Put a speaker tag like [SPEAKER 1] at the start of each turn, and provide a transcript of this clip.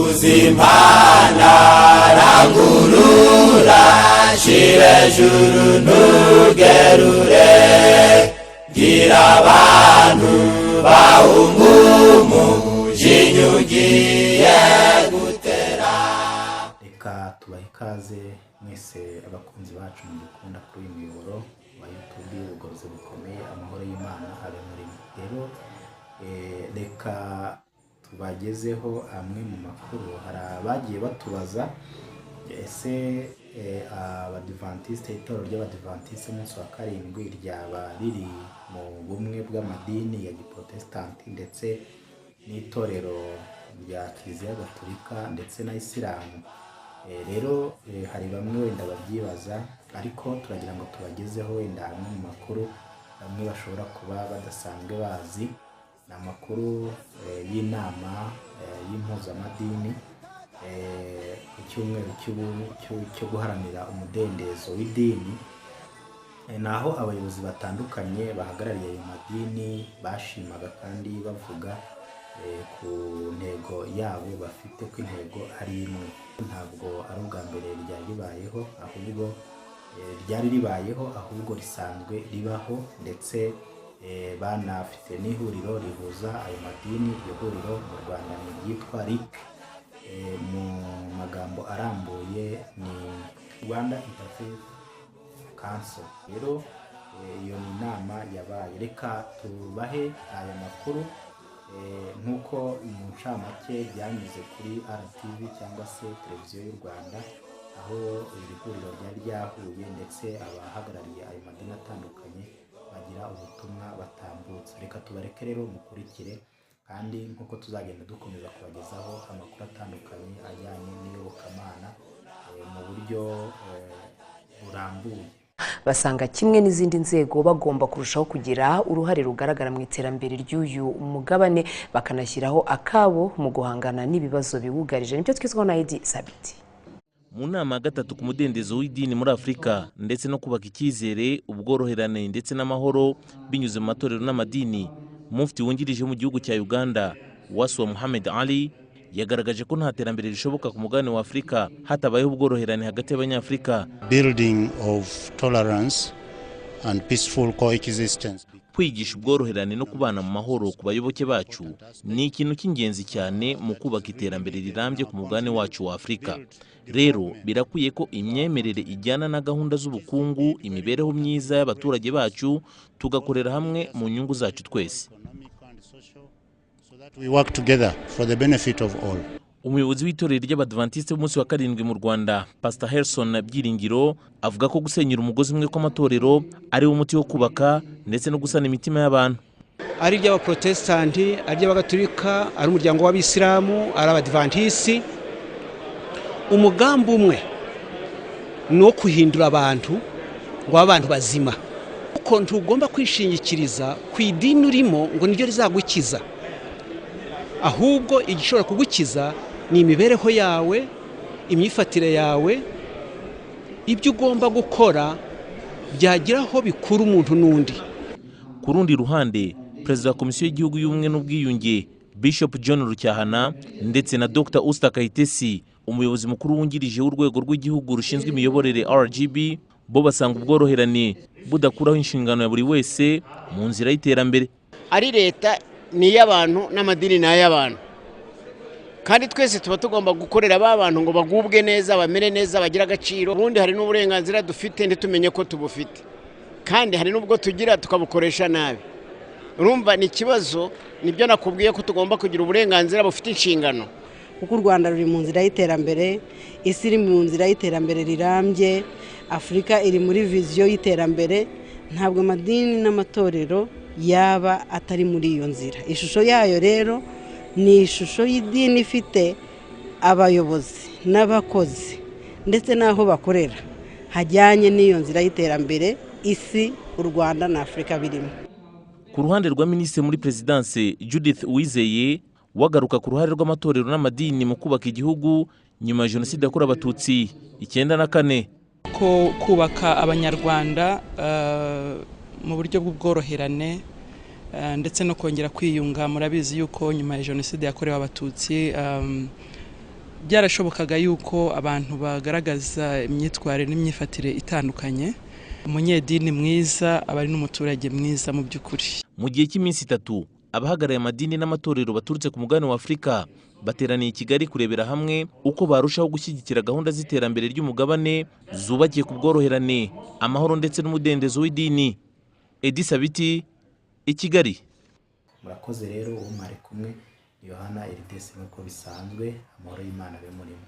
[SPEAKER 1] uzimana rangurura shire juru nugerure gira abantu bahumumu jinyugiye gutera.
[SPEAKER 2] Reka tubahe ikaze mwese abakunzi bacu mudukunda kuri uyu muyoboro wa YouTube ubugorozi bukomeye, amahoro y'Imana abe muri mwe. Rero reka tubagezeho amwe mu makuru. Hari abagiye batubaza ese abadivantiste, itorero ry'abadivantiste umunsi wa karindwi ryaba riri mu bumwe bw'amadini ya giprotestanti ndetse n'itorero rya Kiliziya Gatolika ndetse na Isilamu. Rero hari bamwe wenda babyibaza, ariko turagira ngo tubagezeho wenda amwe mu makuru bamwe bashobora kuba badasanzwe bazi. Ni amakuru y'inama y'impuzamadini ku cyumweru cyo guharanira umudendezo w'idini, naho abayobozi batandukanye bahagarariye ayo madini bashimaga kandi bavuga ku ntego yabo bafite, ko intego ari imwe. Ntabwo ari ubwa mbere ryari ribayeho, ahubwo ryari ribayeho ahubwo risanzwe ribaho, ndetse banafite n'ihuriro rihuza ayo madini. Iryo huriro mu Rwanda ni ryitwa RIC, mu magambo arambuye ni Rwanda Interfaith Council. Rero iyo ni inama yabaye. Reka tubahe aya makuru nk'uko mu ncamake byanyuze kuri RTV cyangwa se televiziyo y'u Rwanda, aho iri huriro ryari ryahuye ndetse abahagarariye ayo madini atandukanye bagira ubutumwa batambutse. Reka tubareke rero mukurikire, kandi nk'uko tuzagenda dukomeza kubagezaho amakuru atandukanye ajyanye n'iyobokamana mu buryo burambuye.
[SPEAKER 3] Basanga kimwe n'izindi nzego bagomba kurushaho kugira uruhare rugaragara mu iterambere ry'uyu mugabane, bakanashyiraho akabo mu guhangana n'ibibazo biwugarije. Nibyo twizwaho na Edi Sabiti.
[SPEAKER 4] Mu nama ya gatatu ku mudendezo w'idini muri Afurika ndetse no kubaka icyizere, ubworoherane ndetse n'amahoro binyuze mu matorero n'amadini, Mufti wungirije mu gihugu cya Uganda Waswa Muhammad Ali yagaragaje ko nta terambere rishoboka ku mugabane wa Afurika hatabayeho ubworoherane hagati y'Abanyafurika.
[SPEAKER 5] Building of tolerance and peaceful coexistence.
[SPEAKER 4] Kwigisha ubworoherane no kubana mu mahoro ku bayoboke bacu ni ikintu cy'ingenzi cyane mu kubaka iterambere rirambye ku mugabane wacu wa Afurika. Rero birakwiye ko imyemerere ijyana na gahunda z'ubukungu, imibereho myiza y'abaturage bacu, tugakorera hamwe mu nyungu zacu twese.
[SPEAKER 5] We work together for the benefit of all.
[SPEAKER 4] Umuyobozi w'itorero ry'abadventiste b'umunsi wa karindwi mu Rwanda, Pastor Harrison Byiringiro, avuga ko gusenyera umugozi umwe kw'amatorero ari umuti wo kubaka ndetse no gusana imitima y'abantu.
[SPEAKER 6] Ari iry'abaprotestanti, ari iry'abagatolika, ari umuryango w'Abisilamu, ari abadventiste, umugambi umwe no kuhindura abantu ngo abantu bazima. Uko ntugomba kwishingikiriza ku idini urimo ngo niryo rizagukiza, ahubwo igishobora kugukiza ni imibereho yawe, imyifatire yawe, ibyo ugomba gukora byagiraho bikura umuntu n'undi.
[SPEAKER 4] Ku rundi ruhande, Perezida wa Komisiyo y'Igihugu y'Ubumwe n'Ubwiyunge Bishop John Rucyahana ndetse na Dr. Usta Kayitesi, umuyobozi mukuru wungirije w'urwego rw'igihugu rushinzwe imiyoborere RGB, bo basanga ubworoherane budakuraho inshingano ya buri wese mu nzira y'iterambere.
[SPEAKER 7] Ari leta ni y'abantu n'amadini na y'abantu, kandi twese tuba tugomba gukorera abantu ngo bagubwe neza, bamere neza, bagira agaciro. Ubundi hari n'uburenganzira dufite nditumenye ko tubufite, kandi hari n'ubwo tugira tukabukoresha nabi. Urumva ni ikibazo. Nibyo nakubwiye ko tugomba kugira uburenganzira bufite inshingano,
[SPEAKER 8] kuko u Rwanda ruri mu nzira y'iterambere, isi iri mu nzira y'iterambere rirambye, Afurika iri muri viziyo y'iterambere. Ntabwo amadini n'amatorero yaba atari muri iyo nzira. Ishusho yayo rero ni ishusho y'idini ifite abayobozi n'abakozi ndetse n'aho bakorera hajyanye n'iyo nzira y'iterambere isi, u Rwanda na Afurika birimo.
[SPEAKER 4] Ku ruhande rwa Minisitiri muri Presidence Judith Uwizeye, wagaruka ku ruhare rw'amatorero n'amadini mu kubaka igihugu nyuma ya Jenoside yakorewe Abatutsi 1994.
[SPEAKER 9] Ko kubaka abanyarwanda mu buryo bw'ubworoherane ndetse no kongera kwiyunga. Murabizi yuko nyuma ya Jenoside yakorewe Abatutsi byarashobokaga yuko abantu bagaragaza imyitwarire n'imyifatire itandukanye. Umunyedini mwiza aba ari n'umuturage mwiza mu by'ukuri.
[SPEAKER 4] Mu gihe cy'iminsi 3 abahagarariye amadini n'amatorero baturutse ku mugabane wa Afurika bateraniye i Kigali kurebera hamwe uko barushaho gushyigikira gahunda z'iterambere ry'umugabane zubakiye ku bworoherane, amahoro ndetse n'umudendezo w'idini. Edi Sabiti, i Kigali.
[SPEAKER 2] Murakoze rero uwo mwari kumwe Yohana Eridesi nk'uko bisanzwe, amahoro y'Imana abe murimo.